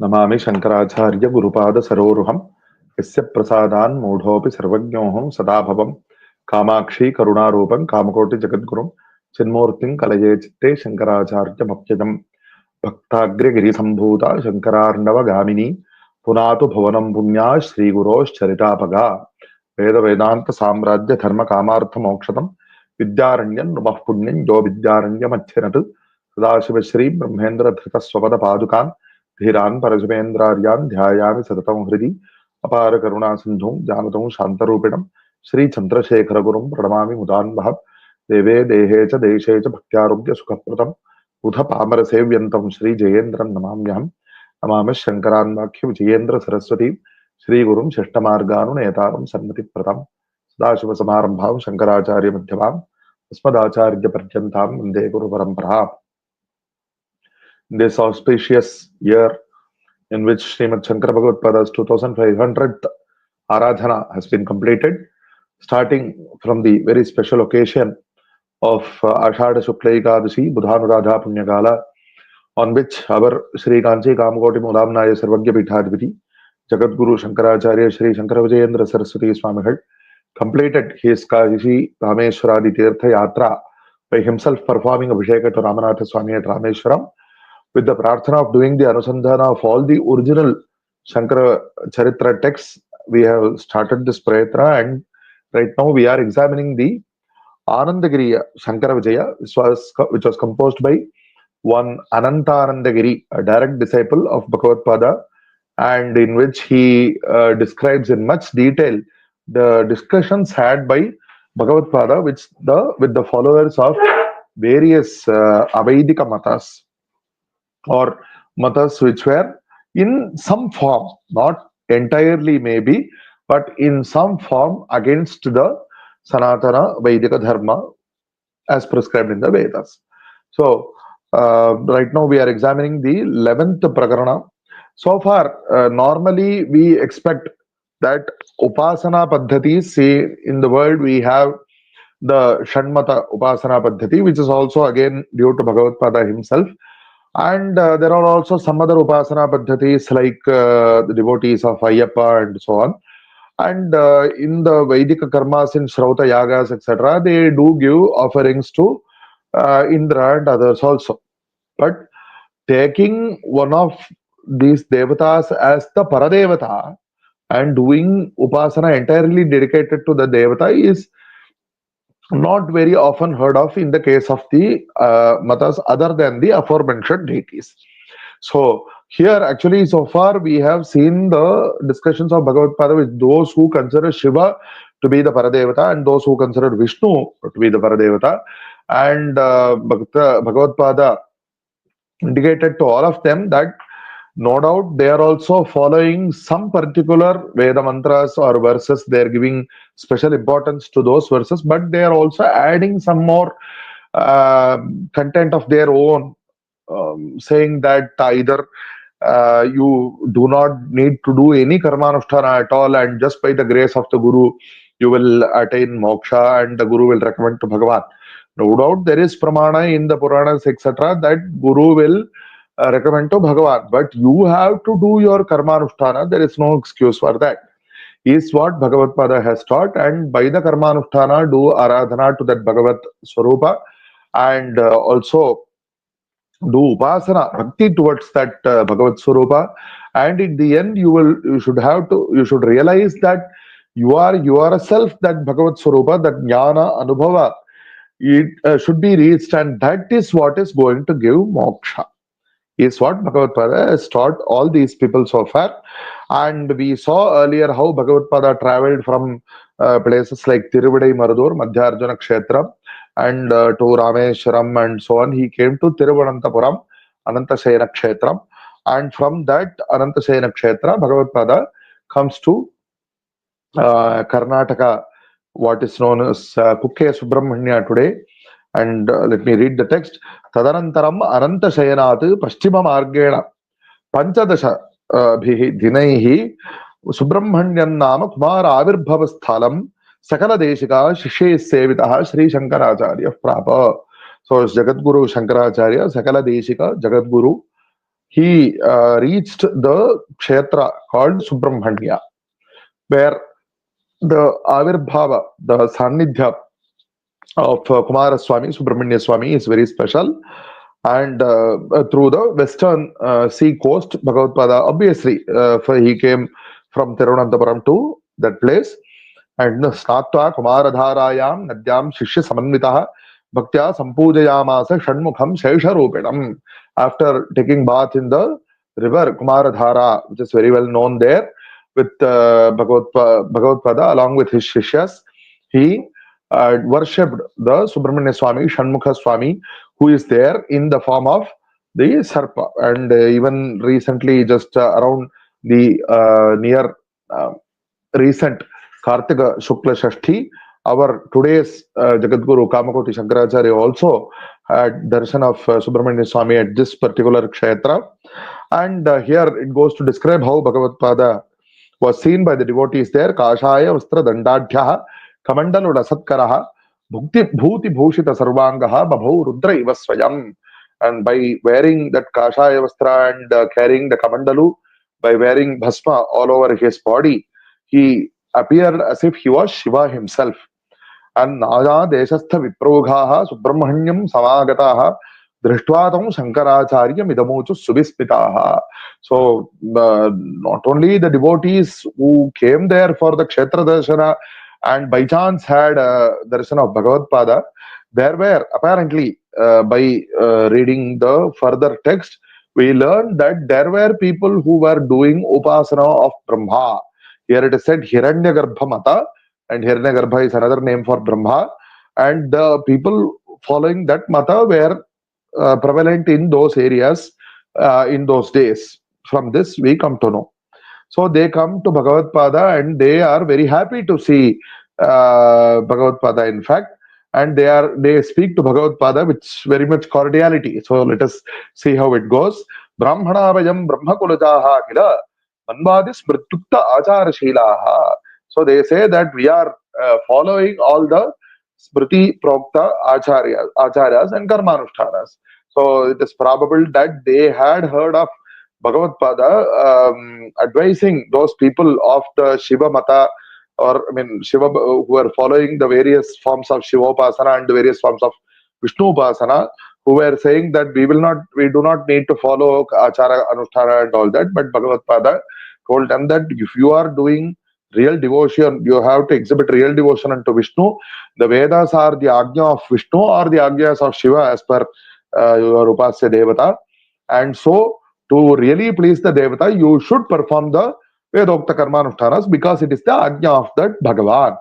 नमामि शंकराचार्य गुरुपाद सरोरुहं यस्य प्रसादान् मूढोऽपि सर्वज्ञोऽहं सदा भवं कामाक्षी करुणारूपं कामकोटि जगद्गुरुं चिन्मूर्तिं कलये चित्ते शंकराचार्यमप्यजम् भक्ताग्र्यगिरिसम्भूता शंकरार्णवगामिनी पुनातु भुवनं पुण्या श्रीगुरोश्चरितापगा वेद वेदांत साम्राज्य धर्म कामार्थ मोक्षदं विद्यारण्यं नमः पुण्यं यो विद्यारण्यमच्छिनत् सदाशिवश्री ब्रह्मेन्द्र धृतस्वपद पादुकान् धीरान् परशुमेन्द्रार्यान् ध्यायामि सततं हृदि अपार करुणा सिन्धुं ज्ञानतं शान्तरूपिणं श्री चन्द्रशेखर गुरुं प्रणमामि मुदान्वः देवे देहे च देशे च भक्त्यारोग्य सुखप्रदम् उथ पामर सेव्यन्तं श्री जयेन्द्रं नमाम्यहम् नमामि शंकरान्वाख्य विजयेन्द्र सरस्वती श्री गुरुं शिष्टमार्गानुनेतारं सन्मतिप्रदम् सदाशिव समारंभां शंकराचार्य मध्यमाम् अस्मदाचार्य पर्यन्तां वन्दे गुरु परम्पराम्. This auspicious year in which Srimad Shankara Bhagavatpāda's 2500th Aradhana has been completed, starting from the very special occasion of Ashada Shukla Ekadashi, Budhanuradha Punyakala, on which our Sri Kanchi Kamakoti Mudamnaya Sarvagya Pithadipati, Jagadguru Shankaracharya Shri Shankara Vijayam Saraswati Swami completed his Kashi Rameshwaradi Tirtha Yatra by himself performing Abhisheka to Ramanatha Swami at Rameshwaram, with the prarthana of doing the anusandhana of all the original Shankara Charitra texts. We have started this prayatra, and right now we are examining the Anandagiriya Shankara Vijaya, which was composed by one Anandagiri, a direct disciple of Bhagavatpāda, and in which he describes in much detail the discussions had by Bhagavatpāda with the followers of various Avaidika matas, or matas which were in some form, not entirely maybe, but in some form against the Sanatana Vaidika Dharma as prescribed in the Vedas. So, right now we are examining the 11th Prakarana. So far, normally we expect that Upasana Paddhati, say in the world we have the Shanmata Upasana Paddhati, which is also again due to Bhagavatpāda himself. And there are also some other Upasana Paddhatis like the devotees of Ayyappa and so on. And in the Vedic karmas, in Shrauta Yagas, etc., they do give offerings to Indra and others also. But taking one of these devatas as the Paradevata and doing Upasana entirely dedicated to the Devata is not very often heard of in the case of the matas other than the aforementioned deities. So here actually so far we have seen the discussions of Bhagavatpāda with those who consider Shiva to be the Paradevata and those who consider Vishnu to be the Paradevata, and Bhagavatpāda indicated to all of them that no doubt they are also following some particular Veda mantras or verses. They are giving special importance to those verses, but they are also adding some more content of their own, saying that either you do not need to do any karmanushtana at all, and just by the grace of the Guru you will attain moksha and the Guru will recommend to Bhagavan. No doubt there is pramana in the Puranas, etc., that Guru will recommend to Bhagavan, but you have to do your karmanushtana. There is no excuse for that. Is what Bhagavatpāda has taught, and by the karmanushtana do aradhana to that Bhagavat Swarupa, and also do upasana bhakti towards that Bhagavat Swarupa, and in the end you should realize that you are yourself that Bhagavat Swarupa, that jnana anubhava, it should be reached, and that is what is going to give moksha, is what Bhagavatpāda has taught all these people so far. And we saw earlier how Bhagavatpāda traveled from places like Tiruvadai Maradur, Madhyarjuna Kshetra, and to Rameshwaram and so on. He came to Tiruvananthapuram, Anantasena Kshetram, and from that Anantasena Kshetra, Bhagavatpāda comes to Karnataka, what is known as Kukke Subramanya today. And let me read the text. Tadanantaram Ananta Shayanat Paschima Margena Panchadasha Bhihi Dinaihi Subramanian Nama Kumar Avirbhavasthalam Sakala Deshika Shishe Sevitaha Shri Shankaracharya Prapa. So Jagadguru Shankaracharya, Sakala Deshika, Jagadguru, he reached the kshetra called Subramanya, where the Avirbhava, the Sannidhya of Kumaraswamy, Subramanya Swami is very special. And through the western sea coast, Bhagavatpada, obviously, for he came from Tirunantapuram to that place. And Snatva Kumaradharayam Nadyam Shishya Samanvitaha Bhaktya Sampujayamasa Shanmukham Shesharupidam. After taking bath in the river Kumaradhara, which is very well known there, with Bhagavatpada along with his Shishyas, he worshipped the Subramanya Swami, Shanmukha Swami, who is there in the form of the Sarpa. And even recently, just around the near recent Kartika Shukla Shashti, our today's Jagadguru Kamakoti Shankaracharya also had darshan of Subramanya Swami at this particular kshetra. And here it goes to describe how Bhagavatpada was seen by the devotees there. Kashaya Vastra Dandadhyaha Kamandaluda Satkaraha Bhukti Bhuti Bhushita Sarvangaha Babhu Rudra Iva Swayam. And by wearing that Kashaya Vastra and carrying the Kamandalu, by wearing Bhasma all over his body, he appeared as if he was Shiva himself. And Naja Deshastha Viproghaha Subramanyam Samagataha Drishtvatam Shankaracharya Midamuchu Subismitaha. So, not only the devotees who came there for the Kshetra Darshana and by chance had a darshan of Bhagavatpada, there were apparently, by reading the further text, we learned that there were people who were doing Upasana of Brahma. Here it is said Hiranyagarbha Mata, and Hiranyagarbha is another name for Brahma. And the people following that Mata were prevalent in those areas in those days. From this we come to know. So they come to Bhagavatpada and they are very happy to see Bhagavatpada, in fact, and they speak to Bhagavatpada with very much cordiality. So let us see how it goes. Brahmana vayam brahmakulajaha kila manvadis mrityukta acharashilaha. So they say that we are following all the Smriti Prokta Acharyas and Karmanushtanas. So it is probable that they had heard of Bhagavatpada advising those people of the Shiva Mata, or I mean Shiva, who were following the various forms of Shivopasana and the various forms of Vishnupasana, who were saying that we do not need to follow Achara Anushtana and all that, but Bhagavatpada told them that if you are doing real devotion, you have to exhibit real devotion unto Vishnu. The Vedas are the Agnya of Vishnu or the Agnyas of Shiva as per your Upasya Devata. And so, to really please the Devata, you should perform the Vedokta Karmanushtanas because it is the Agnya of that Bhagavan.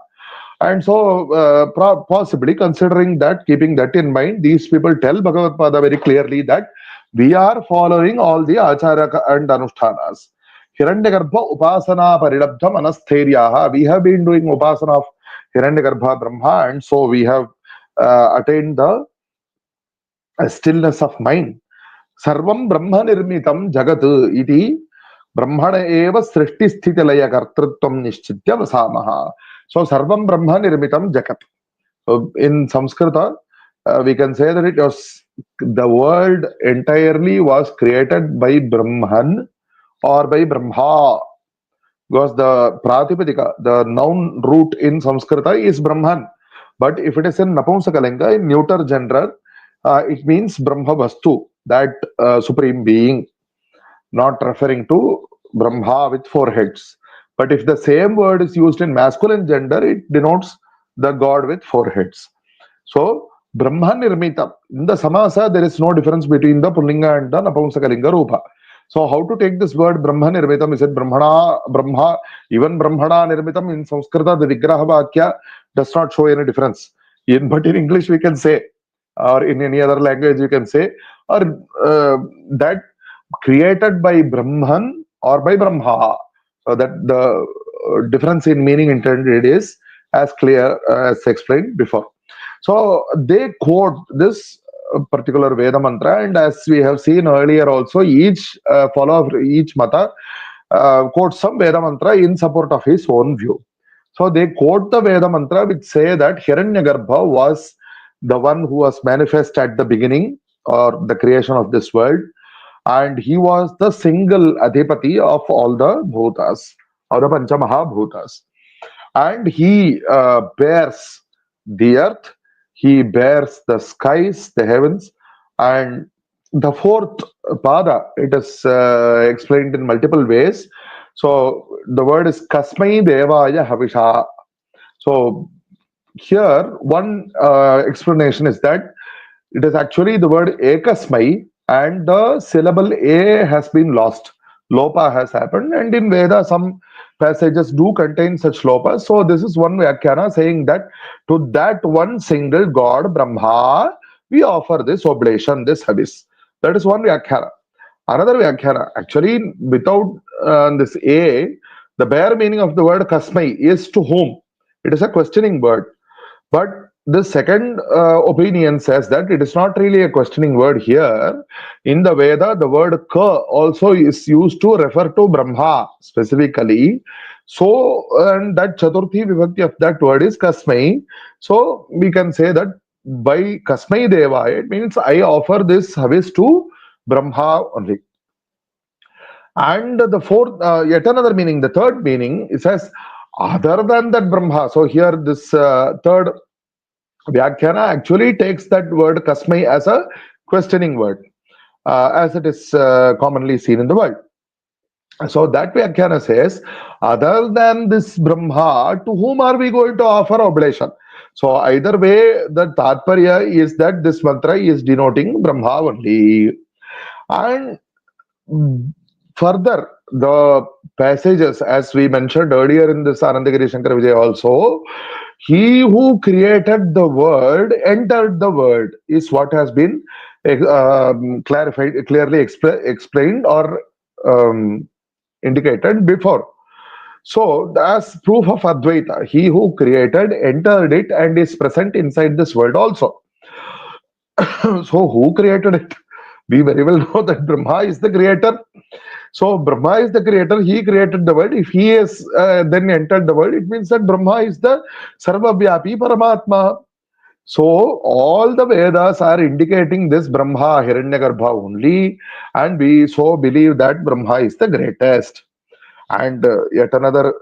And so, possibly considering that, keeping that in mind, these people tell Bhagavatpada very clearly that we are following all the Acharya and Anushtanas. Hiranyagarbha Upasana Parilabdham Anasthiryaha. We have been doing Upasana of Hiranyagarbha Brahma, and so we have attained the stillness of mind. Sarvam Brahma Nirmitam Jagat iti Brahmana eva Srishti Sthiti Laya Kartrutvam Nishchitya Vasamaha. So Sarvam Brahma Nirmitam Jagat. So in Sanskrita, we can say that it was the world entirely was created by Brahman or by Brahma, because the Pratipadika, the noun root in Sanskrita is Brahman. But if it is in Napumsakalinga, in neuter gender, it means Brahma Vastu, that supreme being, not referring to Brahma with four heads. But if the same word is used in masculine gender, it denotes the God with four heads. So, Brahma Nirmita. In the Samasa, there is no difference between the Pullinga and the Napumsakalinga Rupa. So, how to take this word Brahma Nirmitam? Is it Brahma, even Brahmana Nirmitam in Sanskrita, the Vigraha Vakya does not show any difference. But in English, we can say, or in any other language, you can say, or that created by Brahman or by Brahma. So that the difference in meaning intended is as clear as explained before. So they quote this particular Veda mantra, and as we have seen earlier also, each follower of each mata quotes some Veda mantra in support of his own view. So they quote the Veda mantra which say that Hiranyagarbha was the one who was manifest at the beginning or the creation of this world, and he was the single adhipati of all the bhutas, or the Panchamahabhutas. And he bears the earth, he bears the skies, the heavens, and the fourth pada, it is explained in multiple ways. So the word is Kasmai Devaya Havisha. So here, one explanation is that it is actually the word ekasmai, and the syllable a has been lost. Lopa has happened, and in Veda, some passages do contain such lopas. So, this is one Vyakhana saying that to that one single God, Brahma, we offer this oblation, this habis. That is one Vyakhana. Another Vyakhana, actually, without this a, the bare meaning of the word kasmai is to whom. It is a questioning word. But the second opinion says that it is not really a questioning word here. In the Veda, the word ka also is used to refer to Brahma specifically. So, and that Chaturthi Vibhakti of that word is Kasmai. So, we can say that by Kasmai Deva, it means I offer this service to Brahma only. And the fourth, yet another meaning, the third meaning, it says, other than that Brahma. So, here this third Vyakhana actually takes that word kasmai as a questioning word, as it is commonly seen in the world. So that Vyakhana says, other than this Brahma, to whom are we going to offer oblation? So either way, the Tatparya is that this mantra is denoting Brahma only. And further, the passages, as we mentioned earlier in this Anandagiri Shankara Vijayam also, he who created the world entered the world is what has been clarified, clearly explained or indicated before. So, as proof of Advaita, he who created entered it and is present inside this world also. So, who created it? We very well know that Brahma is the creator. So Brahma is the creator, he created the world. If he has then entered the world, it means that Brahma is the Sarvavyapi Paramatma. So all the Vedas are indicating this Brahma, Hiranyagarbha only, and we so believe that Brahma is the greatest. And yet another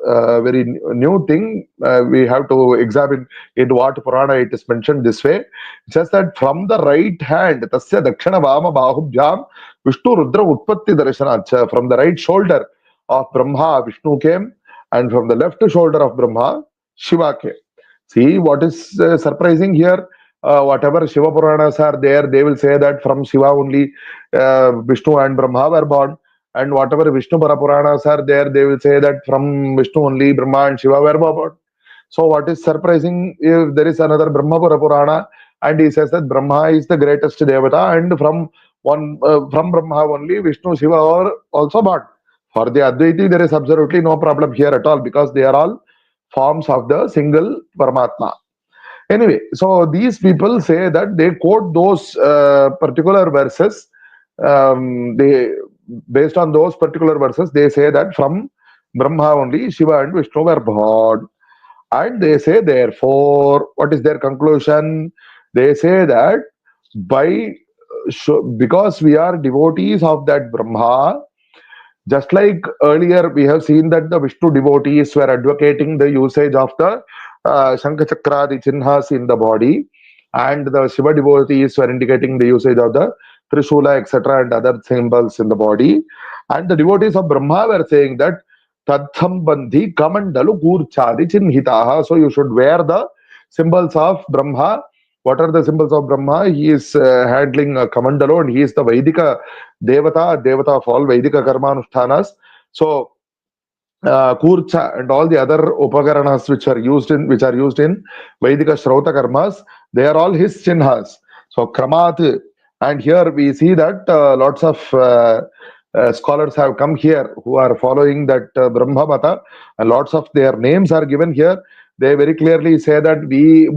very new thing we have to examine in what Purana it is mentioned this way. It says that from the right hand, Tasya Dakshana Vama Bahubhyam Vishnu Rudra Utpatti Darshanach, from the right shoulder of Brahma, Vishnu came, and from the left shoulder of Brahma, Shiva came. See what is surprising here. Whatever Shiva Puranas are there, they will say that from Shiva only Vishnu and Brahma were born. And whatever Vishnu Puranas are there, they will say that from Vishnu only Brahma and Shiva were born. So what is surprising, if there is another Brahmapura Purana, and he says that Brahma is the greatest Devata, and from Brahma only Vishnu, Shiva are also born. For the Advaiti, there is absolutely no problem here at all, because they are all forms of the single Paramatma. Anyway, so these people say that they quote those particular verses. They based on those particular verses, they say that from Brahma only Shiva and Vishnu were born. And they say, therefore, what is their conclusion? They say that because we are devotees of that Brahma, just like earlier we have seen that the Vishnu devotees were advocating the usage of the Shankha Chakradi Chinhas in the body, and the Shiva devotees were indicating the usage of the Trishula, etc., and other symbols in the body. And the devotees of Brahma were saying that Tathambandhi Kamandalu Kurchadi Chinhitaha. So you should wear the symbols of Brahma. What are the symbols of Brahma? He is handling a Kamandalo, and he is the Vaidika Devata of all Vaidika Karmanushthanas. So Kurcha and all the other upakaranas which are used in Vaidika Shrauta karmas, they are all his chinhas. So Kramat, and here we see that lots of scholars have come here who are following that Brahma Mata, and lots of their names are given here. They very clearly say that we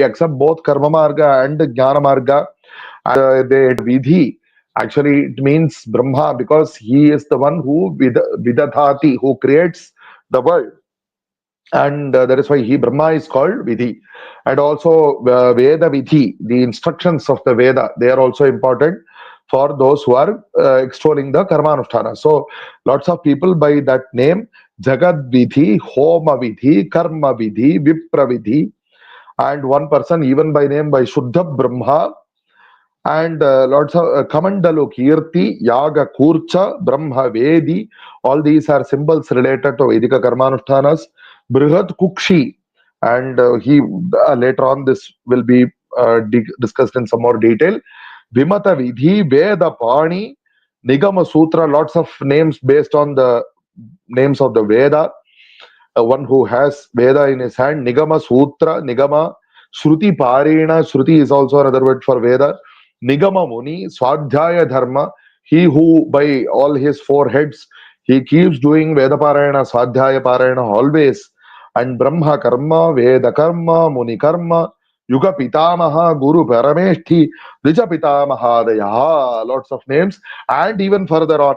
accept both Karma Marga and Jnana Marga. And they Vidhi. Actually, it means Brahma, because he is the one who Vidadhati, who creates the world. And that is why Brahma is called Vidhi. And also Veda Vidhi, the instructions of the Veda, they are also important. for those who are extolling the karmanushtana. So lots of people by that name, Jagad Vidhi, Homa Vidhi, Karma Vidhi, Vipra Vidhi, and one person even by name by Shuddha Brahma, and lots of Kamandalu Kirti, Yaga Kurcha, Brahma Vedi. All these are symbols related to Vedika Karmanushtanas. Brihat Kukshi, and he later on this will be discussed in some more detail. Vimata Vidhi, Veda Pani, Nigama Sutra, lots of names based on the names of the Veda. One who has Veda in his hand, Nigama Sutra, Nigama, Shruti Parina, Shruti is also another word for Veda, Nigama Muni, Swadhyaya Dharma, he who by all his four heads, he keeps doing Veda Parayana, Swadhyaya Parayana always, and Brahma Karma, Veda Karma, Muni Karma, Yuga Pitamaha, Guru Parameshthi, Rija Pitamahadaya, lots of names, and even further on.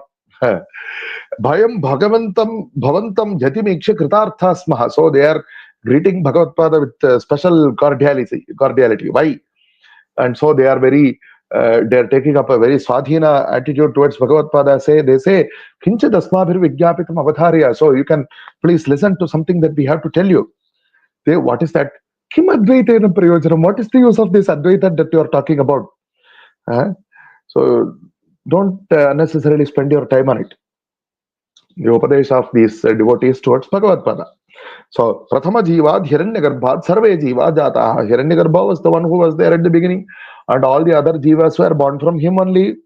Bhayam Bhagavantam Bhavantam Jatimeksha Kritartha Smaha. So they are greeting Bhagavatpada with special cordiality. Why? And so they are very, they are taking up a very Swadhina attitude towards Bhagavatpada. They say, Kinchid Asmabhir Vigyapitam Avatharya. So you can please listen to something that we have to tell you. What is that? Kim Advaita Prayojanam. What is the use of this Advaita that you are talking about? So don't unnecessarily spend your time on it. The Upadesh of these devotees towards Bhagavatpada. So, Prathama Jivad, Hiranyagarbhat, Sarve Jiva Jataha. Hiranyagarbha was the one who was there at the beginning, and all the other Jivas were born from him only.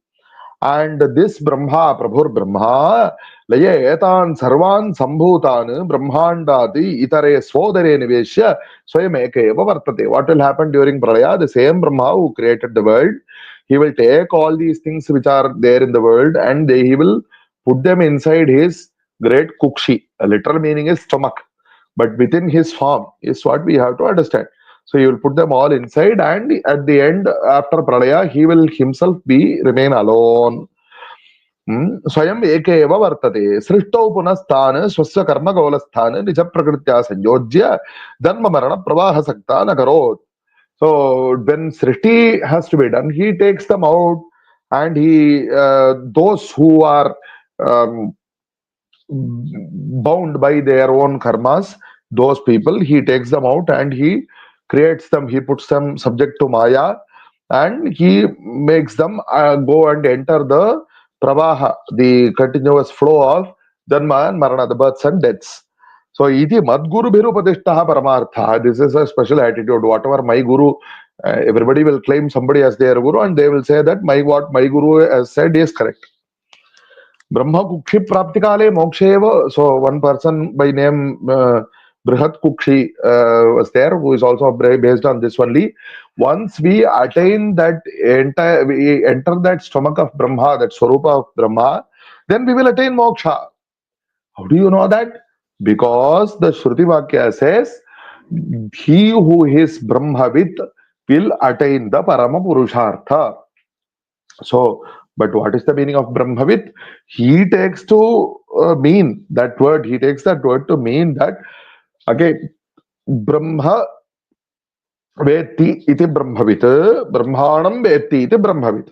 And this Brahma, Prabhur Brahma, Laye Etan Sarvan Sambhutan, Brahmandati, Itare Svodare Niveshya, Swayamekeva Vartate. What will happen during Pralaya? The same Brahma who created the world, he will take all these things which are there in the world and he will put them inside his great kukshi. A literal meaning is stomach, but within his form is what we have to understand. So he will put them all inside, and at the end, after Pralaya, he will himself remain alone. Swayam ekeva vartate srishtau punasthana swasya karma golasthana nija prakritya sanjojya dhanma marana pravaha saktana karot. So when Srishti has to be done, he takes them out, and he those who are bound by their own karmas, those people, he takes them out and he creates them, he puts them subject to Maya, and he makes them go and enter the Pravaha, the continuous flow of Dharma and Marana, the births and deaths. So, iti Madguru Bhirupadishtaha Paramartha. This is a special attitude. Whatever my Guru, everybody will claim somebody as their Guru, and they will say that what my Guru has said is correct. Brahma Kukshi Praptikale Moksheva. So one person by name Brihat Kukshi was there, who is also based on this only. Once we attain that we enter that stomach of Brahma, that Swarupa of Brahma, then we will attain moksha. How do you know that? Because the Shruti Vakya says, he who is Brahmavit will attain the Parama Purushartha. So, but what is the meaning of Brahmavit? He takes to mean that word, he takes that word to mean that, again, Brahma Veti iti Brahmavit, Brahmanam Veti iti Brahmavit.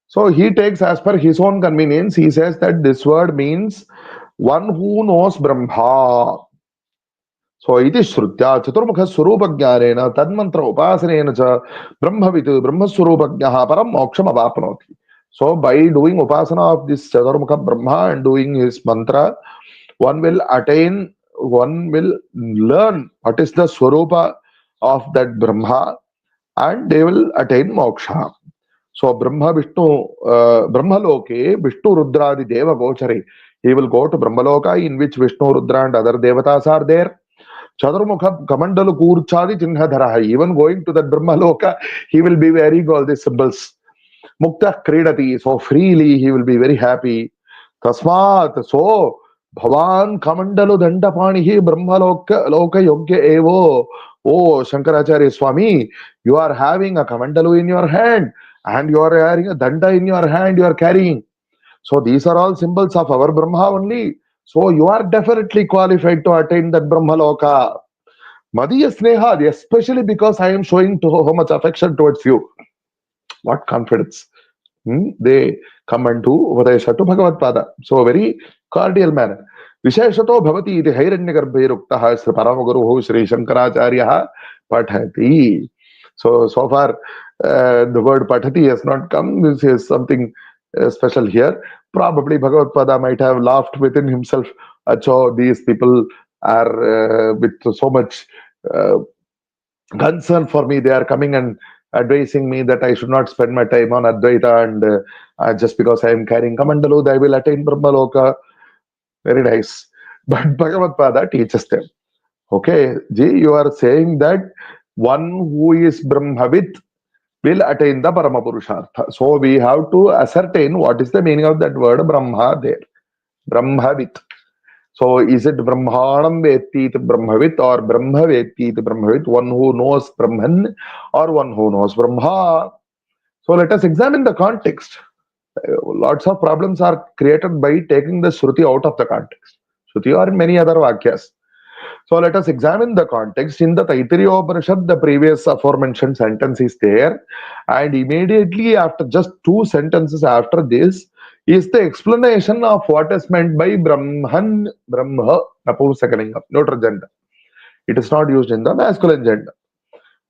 So he takes as per his own convenience, he says that this word means one who knows Brahma. So iti Shrutya Chaturmukha Swarupa Jnanena Tadmantra Upasanena cha Brahmavit Brahma Swarupa Jnaha Param Moksham Avapnoti. So by doing Upasana of this Chaturmukha Brahma and doing his mantra, one will learn what is the Swarupa of that Brahma, and they will attain moksha. So Brahma Loke, Vishnu Rudradi Deva Gochare. He will go to Brahmaloka, in which Vishnu, Rudra and other devatas are there. Chaturmukha Kamandalu Kurchadi Chinhadharaha. Even going to that Brahmaloka, he will be wearing all these symbols. Mukta Kridati. So freely he will be very happy. Tasmat. So Bhavan Kamandalu Dandapanihi Brahmaloka Yogya Evo. Oh, Shankaracharya Swami, you are having a Kamandalu in your hand, and you are having a Danda in your hand, you are carrying. So these are all symbols of our Brahma only. So you are definitely qualified to attain that Brahmaloka. Madhya Sneha, especially because I am showing how much affection towards you. What confidence. They come and do Upadesha to Bhagavatpada. So, very cordial manner. Visheshato bhavati iti hairanyagarbhairuktaha Sri Paramaguruhu Shri Shankaracharyaha pathati. So far, the word pathati has not come. This is something special here. Probably Bhagavatpada might have laughed within himself. Acho, these people are with so much concern for me. They are coming and advising me that I should not spend my time on Advaita, and just because I am carrying Kamandalu, I will attain Brahmaloka. Very nice. But Bhagavatpada teaches them. Okay, Ji, you are saying that one who is Brahmavit will attain the Paramapurushartha. So we have to ascertain what is the meaning of that word Brahma there. Brahmavit. So is it Brahmanam Vetti iti Brahmavit or Brahma Vetti iti Brahmavit? One who knows Brahman or one who knows Brahma? So let us examine the context. Lots of problems are created by taking the Shruti out of the context. Shruti or many other Vakyas. So let us examine the context. In the Taittiriya Upanishad, the previous aforementioned sentence is there, and immediately after, just two sentences after this, is the explanation of what is meant by Brahman, Brahma, Napumsakalingam, neutral gender. It is not used in the masculine gender.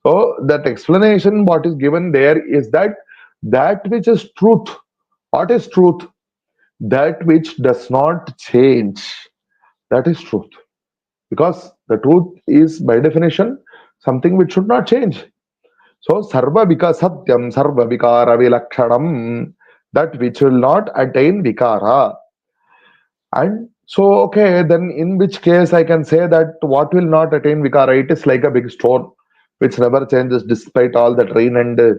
So that explanation, what is given there is that which is truth. What is truth? That which does not change. That is truth. Because the truth is, by definition, something which should not change. So, sarva vika satyam, sarva vikara vilakshanam, that which will not attain vikara. And so, okay, then in which case I can say that what will not attain vikara? It is like a big stone which never changes despite all that rain and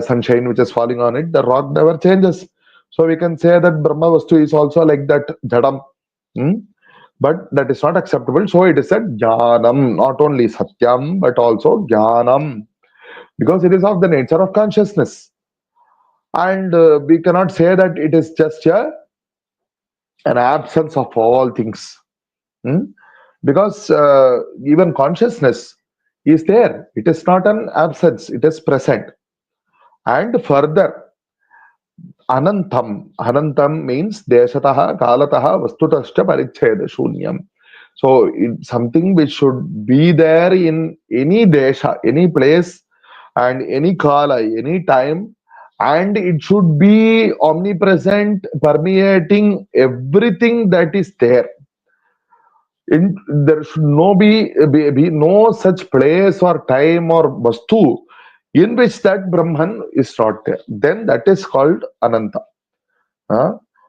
sunshine which is falling on it. The rock never changes. So, we can say that Brahma Vastu is also like that jadam. But that is not acceptable. So it is said jnanam, not only satyam, but also jnanam, because it is of the nature of consciousness. And we cannot say that it is just an absence of all things. Because even consciousness is there. It is not an absence, it is present. And further, Anantam. Anantam means deshataha, kalataha, vastutascha paricheda shunyam. So it's something which should be there in any desha, any place, and any kala, any time, and it should be omnipresent, permeating everything that is there. There should be no such place or time or vastu in which that Brahman is not there. Then that is called Ananta.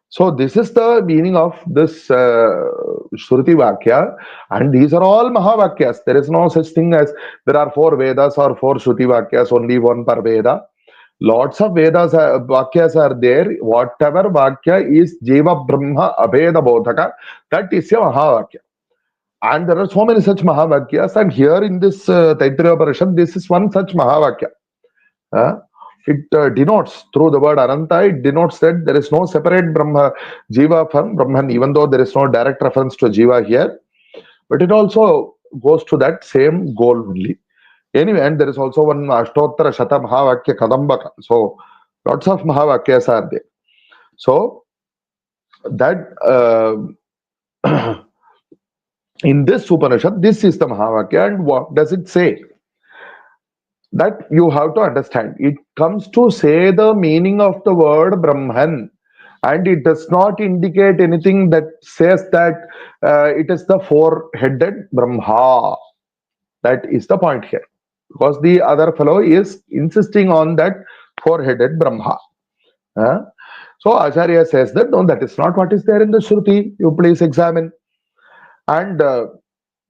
So this is the meaning of this Shruti Vakya, and these are all Mahavakyas. There is no such thing as there are 4 Vedas or 4 Shruti Vakyas, only one per Veda. Lots of Vedas, Vakyas are there. Whatever Vakya is Jiva Brahma Abheda Bodhaka, that is a Mahavakya. And there are so many such Mahavakyas, and here in this Taittiriya Upanishad, this is one such Mahavakya. It denotes, through the word Ananta, it denotes that there is no separate Brahma, Jiva from Brahman, even though there is no direct reference to Jiva here. But it also goes to that same goal only. Anyway, and there is also one Ashtottara Shata Mahavakya Kadambaka. So, lots of Mahavakyas are there. So, that in this Upanishad, this is the Mahavakya, and what does it say? That you have to understand. It comes to say the meaning of the word Brahman, and it does not indicate anything that says that it is the 4-headed Brahma. That is the point here, because the other fellow is insisting on that 4-headed Brahma. So Acharya says that no, that is not what is there in the Shruti. You please examine. And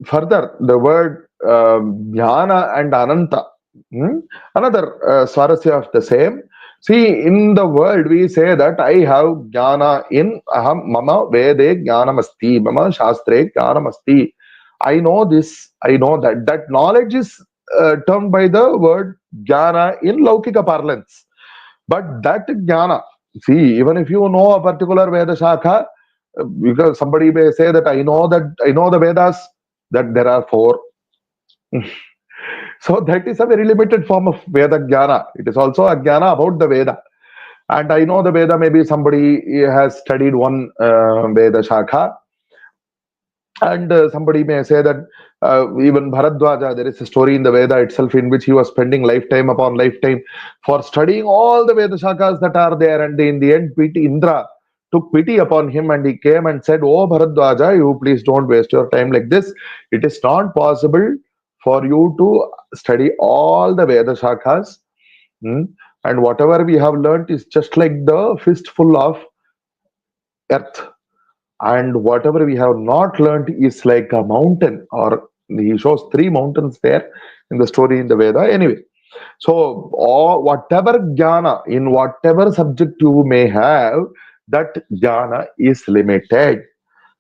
further, the word Jnana and Ananta. Another swarasya of the same. See, in the world we say that I have jnana in aham mama vede jnanamasti, mama shastre jnanamasti. I know this, I know that. That knowledge is termed by the word jnana in Laukika parlance. But that jnana, see, even if you know a particular Veda Shakha, because somebody may say that I know the Vedas, that there are 4. So that is a very limited form of Veda Jnana. It is also a Jnana about the Veda. And I know the Veda, maybe somebody has studied one Veda Shakha, and somebody may say that even Bharadwaja, there is a story in the Veda itself in which he was spending lifetime upon lifetime for studying all the Veda Shakas that are there. And in the end, Indra took pity upon him and he came and said, "Oh Bharadwaja, you please don't waste your time like this. It is not possible for you to study all the Veda Shakas. Hmm? And whatever we have learnt is just like the fistful of earth. And whatever we have not learnt is like a mountain." Or he shows three mountains there in the story in the Veda. Anyway, so whatever jnana, in whatever subject you may have, that jnana is limited.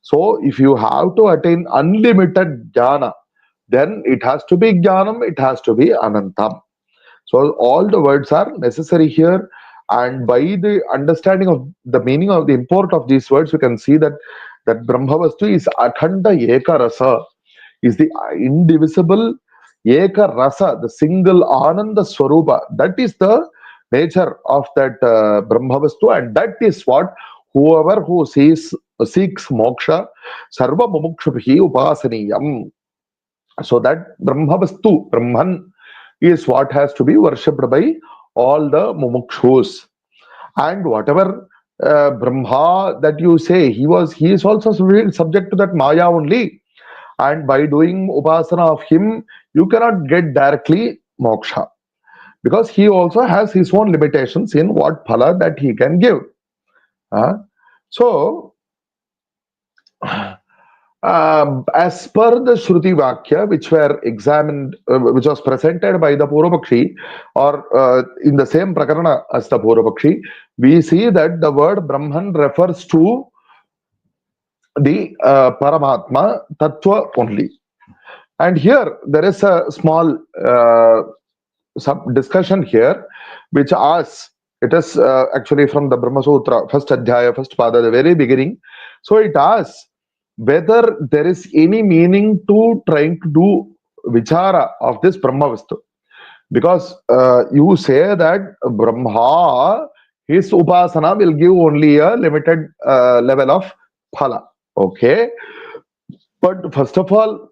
So if you have to attain unlimited jnana, then it has to be jnanam, it has to be anantam. So all the words are necessary here, and by the understanding of the meaning of the import of these words, you can see that Brahmavastu is akhanda eka rasa, is the indivisible eka rasa, the single ananda swarupa. That is the nature of that Brahmavastu, and that is what whoever who seeks moksha, sarva mumukshubhi upasaniyam. So that Brahmavastu, Brahman, is what has to be worshipped by all the mumukshus. And whatever Brahma that you say, he is also subject to that Maya only. And by doing upasana of him, you cannot get directly moksha, because he also has his own limitations in what phala that he can give. So as per the Shruti Vakya, which were examined, which was presented by the Purvapakshi, or in the same Prakarana as the Purvapakshi, we see that the word Brahman refers to the Paramatma Tattva only. And here there is a small sub discussion here, which asks, it is actually from the Brahma Sutra, first Adhyaya, first Pada, the very beginning. So it asks whether there is any meaning to trying to do vichara of this Brahmavastu. Because you say that Brahma, his upasana will give only a limited level of phala. Okay. But first of all,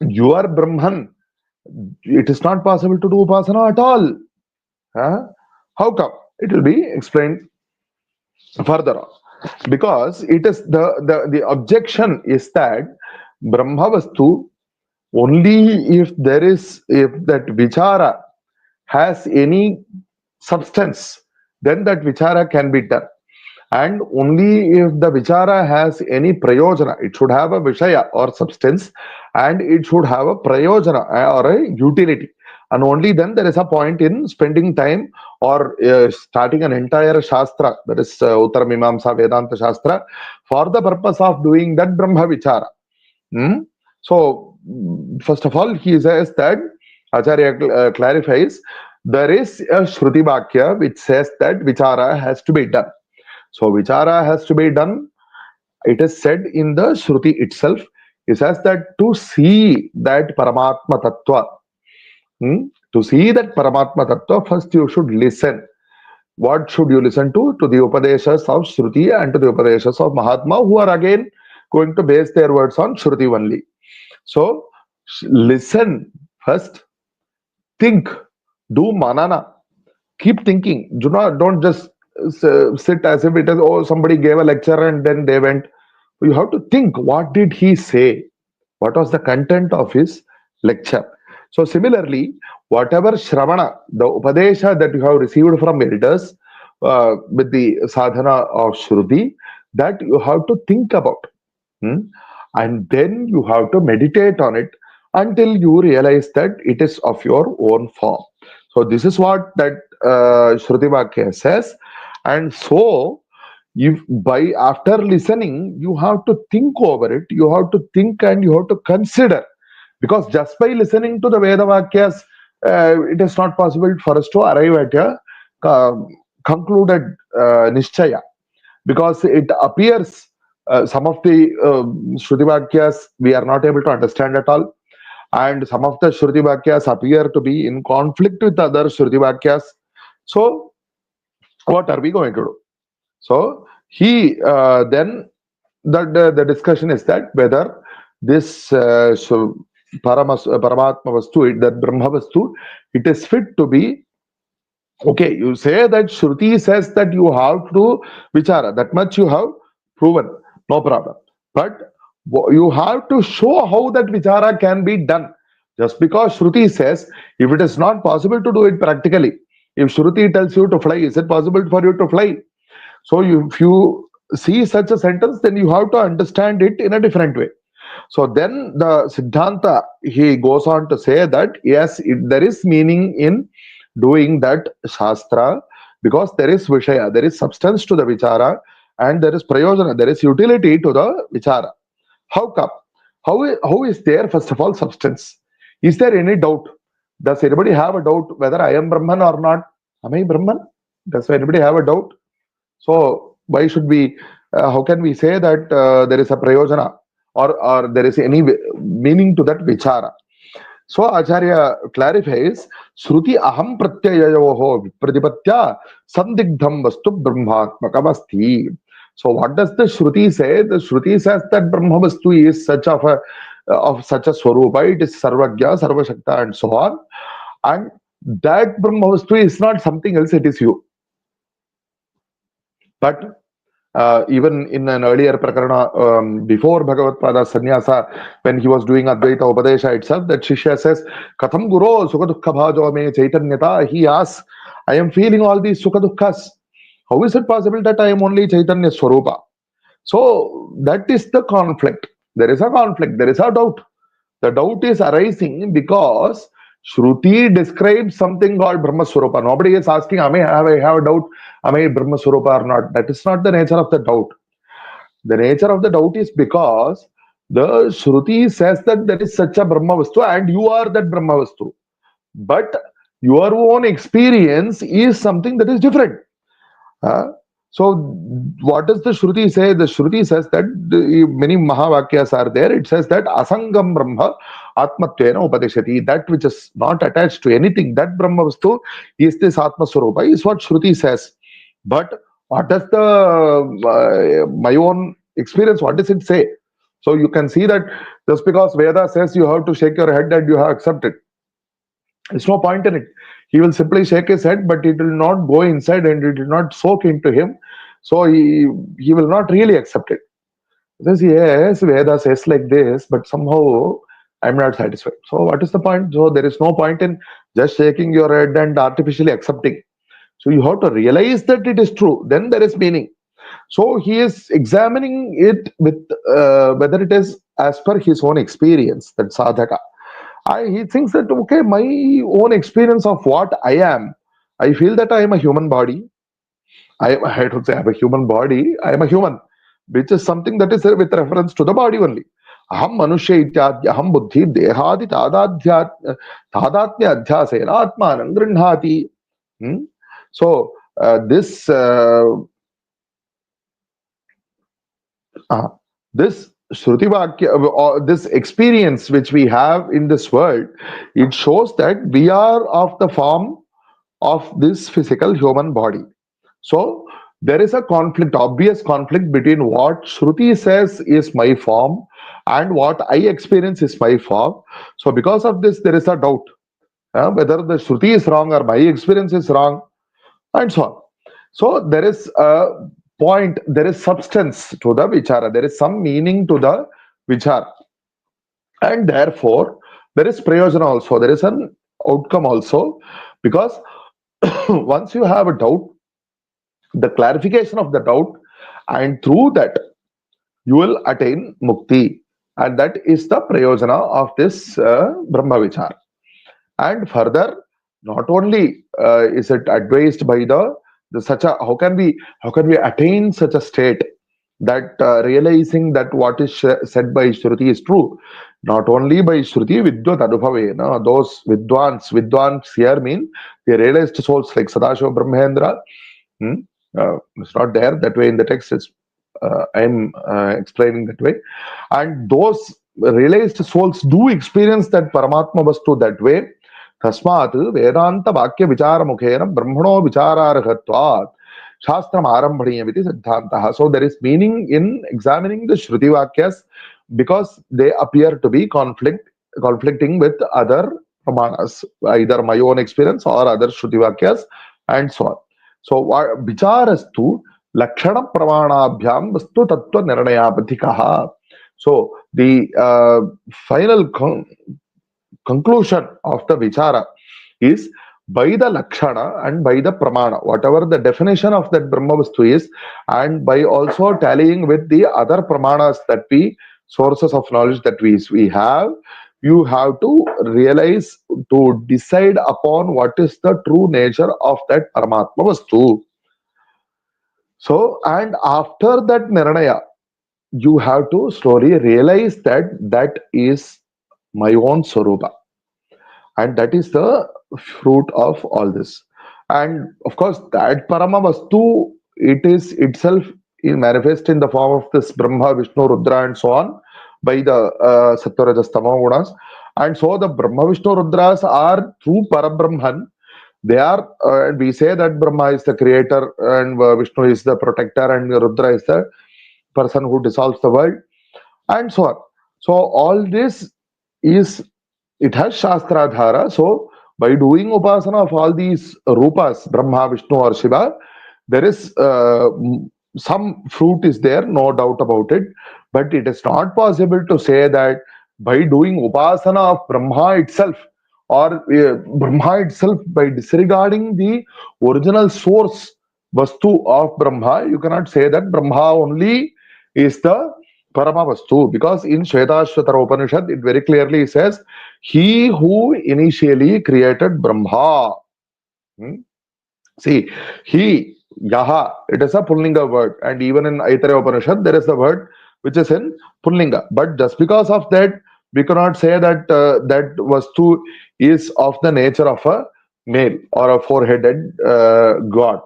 you are Brahman. It is not possible to do upasana at all. How come? It will be explained further on. Because it is the objection is that Brahmavastu, only if that vichara has any substance, then that vichara can be done. And only if the vichara has any prayojana, it should have a vishaya or substance, and it should have a prayojana or a utility. And only then there is a point in spending time or starting an entire shastra, that is Uttara Mimamsa Vedanta Shastra, for the purpose of doing that Brahma vichara. So, first of all, he says that, Acharya clarifies, there is a Shruti Vakya which says that vichara has to be done. So vichara has to be done. It is said in the Shruti itself. It says that to see that Paramatma Tattva, to see that Paramatma Tattva, first you should listen. What should you listen to? To the Upadeshas of Shruti and to the Upadeshas of Mahatma, who are again going to base their words on Shruti only. So listen first, think, do manana, keep thinking. Don't just sit as if it is, oh, somebody gave a lecture and then they went. You have to think, what did he say? What was the content of his lecture? So similarly, whatever Shravana, the Upadesha that you have received from elders with the sadhana of Shruti, that you have to think about. And then you have to meditate on it until you realize that it is of your own form. So this is what that Shruti Vakya says. And so, if by after listening, you have to think over it, you have to think and you have to consider. Because just by listening to the Veda Vakyas, it is not possible for us to arrive at a concluded Nishchaya. Because it appears some of the Shruti Vakyas we are not able to understand at all. And some of the Shruti Vakyas appear to be in conflict with other Shruti Vakyas. So, What are we going to do? So he then the discussion is that whether this Paramatma Vastu, that Brahma Vastu, it is fit to be. Okay, you say that Shruti says that you have to vichara, that much you have proven, no problem. But you have to show how that vichara can be done. Just because Shruti says, if it is not possible to do it practically, if Shruti tells you to fly, is it possible for you to fly? So if you see such a sentence, then you have to understand it in a different way. So then the Siddhanta, he goes on to say that yes, there is meaning in doing that Shastra, because there is Vishaya, there is substance to the Vichara, and there is Prayojana, there is utility to the Vichara. How come? How is there, first of all, substance? Is there any doubt? Does anybody have a doubt whether I am Brahman or not? Am I Brahman? Does anybody have a doubt? So why should we, how can we say that there is a prayojana or there is any meaning to that vichara? So Acharya clarifies, Shruti aham pratyayayoho pratipatya sandigdham vastu brahmatmakam asti. So what does the Shruti say? The Shruti says that Brahma Vastu is such of such a swarupa, it is Sarvagya, Sarvashakta and so on. And that Brahma Vastu is not something else, it is you. But even in an earlier prakarana, before Bhagavatpāda sannyasa, when he was doing Advaita Upadesha itself, that Shishya says, Katham Guru Sukha Dukkha Bhajo Me Chaitanyata. He asks, I am feeling all these Sukha Dukkha's. How is it possible that I am only Chaitanya Swarupa? So that is the conflict. There is a conflict, there is a doubt. The doubt is arising because Shruti describes something called Brahma Swarupa. Nobody is asking, I have a doubt, am I Brahma Swarupa or not? That is not the nature of the doubt. The nature of the doubt is because the Shruti says that there is such a Brahma Vastu and you are that Brahma Vastu. But your own experience is something that is different. So what does the Shruti say? The Shruti says that many Mahavakyas are there. It says that Asangam Brahma Atmatvena Upadeshati, that which is not attached to anything, that Brahma Vastu is this Atma Swarupa, is what Shruti says. But what does the my own experience, what does it say? So you can see that just because Veda says you have to shake your head and you have accepted, there's no point in it. He will simply shake his head, but it will not go inside and it will not soak into him. So he will not really accept it. He says, yes, Veda says like this, but somehow I'm not satisfied. So what is the point? So there is no point in just shaking your head and artificially accepting. So you have to realize that it is true. Then there is meaning. So he is examining it with whether it is as per his own experience, that sadhaka. He thinks that, okay, my own experience of what I am, I feel that I am a human body. I don't say I am a human body, I am a human, which is something that is with reference to the body only. Aham manushya ityadya aham buddhi dehadi tadatmya adhyasena atmanam grinhati. So this Shruti Vakya, this experience which we have in this world, it shows that we are of the form of this physical human body. So there is a conflict, obvious conflict between what Shruti says is my form and what I experience is my form. So because of this, there is a doubt whether the Shruti is wrong or my experience is wrong, and so on. So there is a point, there is substance to the vichara, there is some meaning to the vichara, and therefore there is prayojana also, there is an outcome also, because once you have a doubt, the clarification of the doubt, and through that you will attain mukti, and that is the prayojana of this Brahma vichara. And further, not only is it advised by the such a, how can we attain such a state that realizing that what is said by Shruti is true? Not only by Shruti, Vidvat Anubhavena, those Vidwans here mean the realized souls like Sadashiva Brahmendra. It's not there that way in the text. It's I'm explaining that way. And those realized souls do experience that Paramatma Vastu that way. Tasmat Vedanta Vakya Vichara Mukhena Brahmano Vichararhatvat. Shastram Arambhaniyam iti Siddhantaha. So there is meaning in examining the Shruti Vakyas because they appear to be conflicting with other Pramanas, either my own experience or other Shruti Vakyas and so on. So Vicharastu Lakshana Pramanabhyam Vastu Tattva Nirnayapatikaha. So the final conclusion of the Vichara is by the Lakshana and by the Pramana, whatever the definition of that Brahma Vastu is, and by also tallying with the other Pramanas that sources of knowledge that we have, you have to realize, to decide upon what is the true nature of that Paramatma Vastu. So, and after that Nirnaya, you have to slowly realize that that is my own Swarupa. And that is the fruit of all this. And of course, that Parama Vastu, it is itself manifest in the form of this Brahma, Vishnu, Rudra, and so on by the Sattva, Rajas, Tamo gunas. And so the Brahma, Vishnu, Rudras are through Parabrahman. They are, and we say that Brahma is the creator, and Vishnu is the protector, and Rudra is the person who dissolves the world, and so on. So all this is, it has Shastradhara. So by doing upasana of all these rupas, Brahma, Vishnu or Shiva, there is some fruit is there, no doubt about it. But it is not possible to say that by doing upasana of Brahma itself, or Brahma itself, by disregarding the original source Vastu of Brahma, you cannot say that Brahma only is the Parama Vastu, because in Shvetashvatara Upanishad it very clearly says, he who initially created Brahma. See, he, Yaha, it is a Pullinga word, and even in Aitareya Upanishad there is the word which is in Pullinga. But just because of that, we cannot say that that Vastu is of the nature of a male or a four-headed god,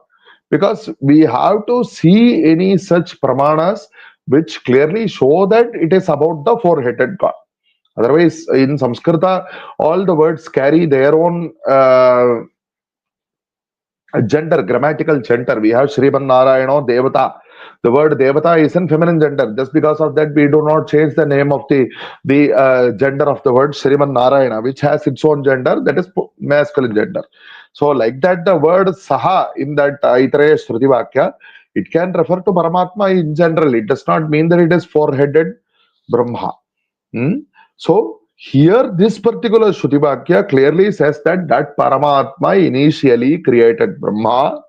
because we have to see any such pramanas which clearly show that it is about the four-headed god. Otherwise, in Samskrita, all the words carry their own gender, grammatical gender. We have Shriman Narayano Devata. The word Devata is in feminine gender. Just because of that, we do not change the name of the gender of the word Shriman Narayana, which has its own gender, that is masculine gender. So, like that, the word Saha in that Aitareya Shruti Vakya, it can refer to Paramatma in general. It does not mean that it is four-headed Brahma. So, here this particular Shruti Vakya clearly says that that Paramatma initially created Brahma,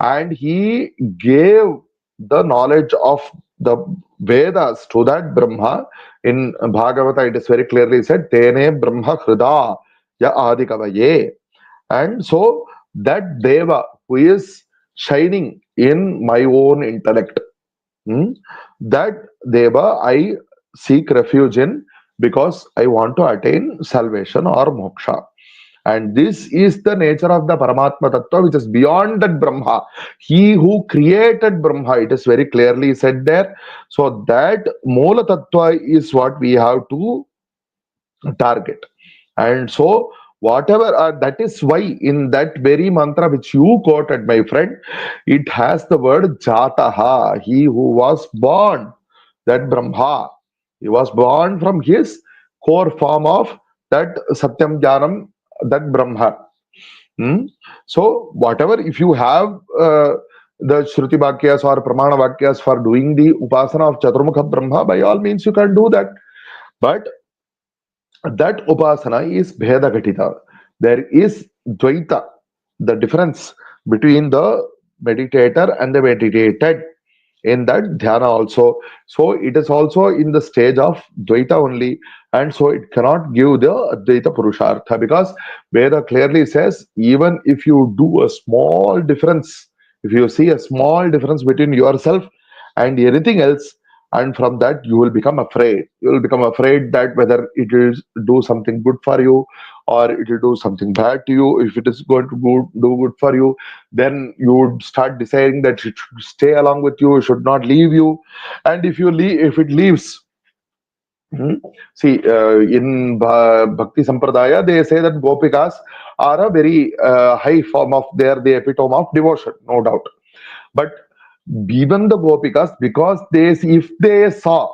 and he gave the knowledge of the Vedas to that Brahma. In Bhagavata it is very clearly said, Tene Brahma Hrida Ya Adikavaye. And so that Deva who is shining in my own intellect, that Deva I seek refuge in, because I want to attain salvation or moksha. And this is the nature of the Paramatma Tattva, which is beyond that Brahma. He who created Brahma, it is very clearly said there. So that Moola Tattva is what we have to target. And so whatever, that is why in that very mantra which you quoted, my friend, it has the word Jataha, he who was born, that Brahma. He was born from his core form of that Satyam Jnanam, that Brahma. So, whatever, if you have the Shruti Vakyas or Pramana Vakyas for doing the Upasana of Chaturmukha Brahma, by all means you can do that. But that Upasana is Bheda Ghatita. There is Dvaita, the difference between the meditator and the meditated in that dhyana also. So it is also in the stage of Dvaita only, and so it cannot give the Advaita Purushartha, because Veda clearly says, even if you do a small difference, if you see a small difference between yourself and anything else, and from that you will become afraid. You will become afraid that whether it will do something good for you or it will do something bad to you. If it is going to do good for you, then you would start deciding that it should stay along with you, should not leave you. And if it leaves, see, in Bhakti Sampradaya, they say that Gopikas are a very high form of, they are the epitome of devotion, no doubt. But even the Gopikas, because if they saw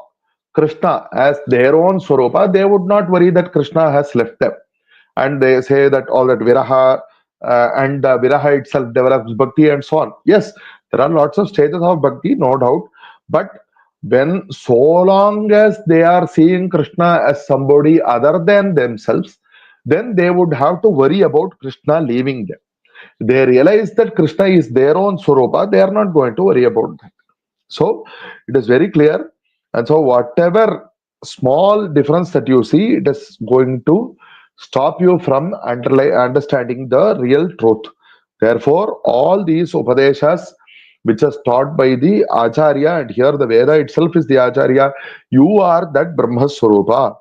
Krishna as their own Swarupa, they would not worry that Krishna has left them. And they say that all that Viraha and Viraha itself develops Bhakti and so on. Yes, there are lots of stages of Bhakti, no doubt. But when so long as they are seeing Krishna as somebody other than themselves, then they would have to worry about Krishna leaving them. They realize that Krishna is their own Swarupa, they are not going to worry about that. So it is very clear. And so whatever small difference that you see, it is going to stop you from understanding the real truth. Therefore, all these Upadeshas which is taught by the Acharya, and here the Veda itself is the Acharya, you are that Brahmaswarupa,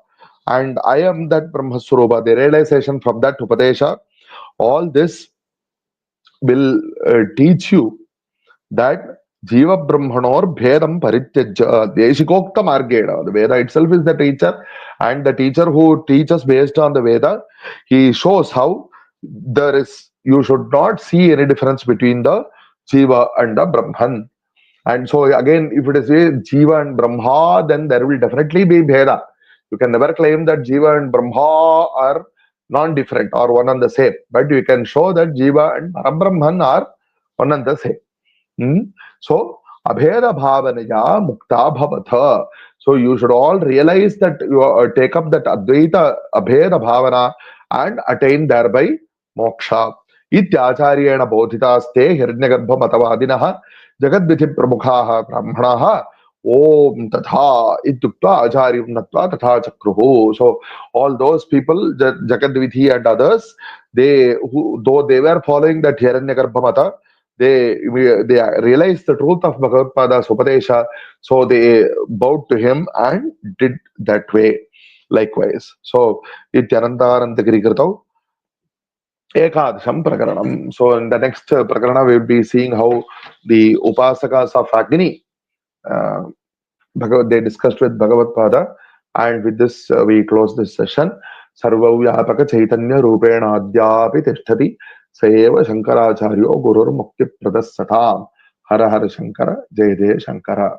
and I am that Brahmaswarupa. The realization from that Upadesha, all this will teach you that Jiva Brahmanor Bhedam Parityajya Deshikokta Margeda. The Veda itself is the teacher, and the teacher who teaches based on the Veda, he shows how you should not see any difference between the Jiva and the Brahman. And so again, if it is Jiva and Brahma, then there will definitely be Bheda. You can never claim that Jiva and Brahma are non-different or one and the same, but you can show that Jiva and Parabrahman are one and the same. So, abheda bhavanaya mukta bhavatha. So, you should all realize that you take up that Advaita abheda bhavana and attain thereby moksha. Ityacharyena bodhitaste hiranyagarbha matavadinaha jagadvithi pramukhaha brahmanaha om tatha itukta acharyam natva tatha chakruhu. So, all those people, Jagadvithi and others, though they were following that hiranyagarbha mata, they realized the truth of Bhagavatpāda's Upadesha, so they bowed to him and did that way likewise. So, Anandagiri Kritau Ekadasham Prakaranam. So, in the next Prakarana, we will be seeing how the Upasakas of Agni they discussed with Bhagavatpāda, and with this we close this session. Sarvavyapaka Chaitanya Rupena Adyapi Tishtati Sayeva Shankaracharyo Gurur Mukti Pradasatam. Hara Hara Shankara, Jai Jai Shankara.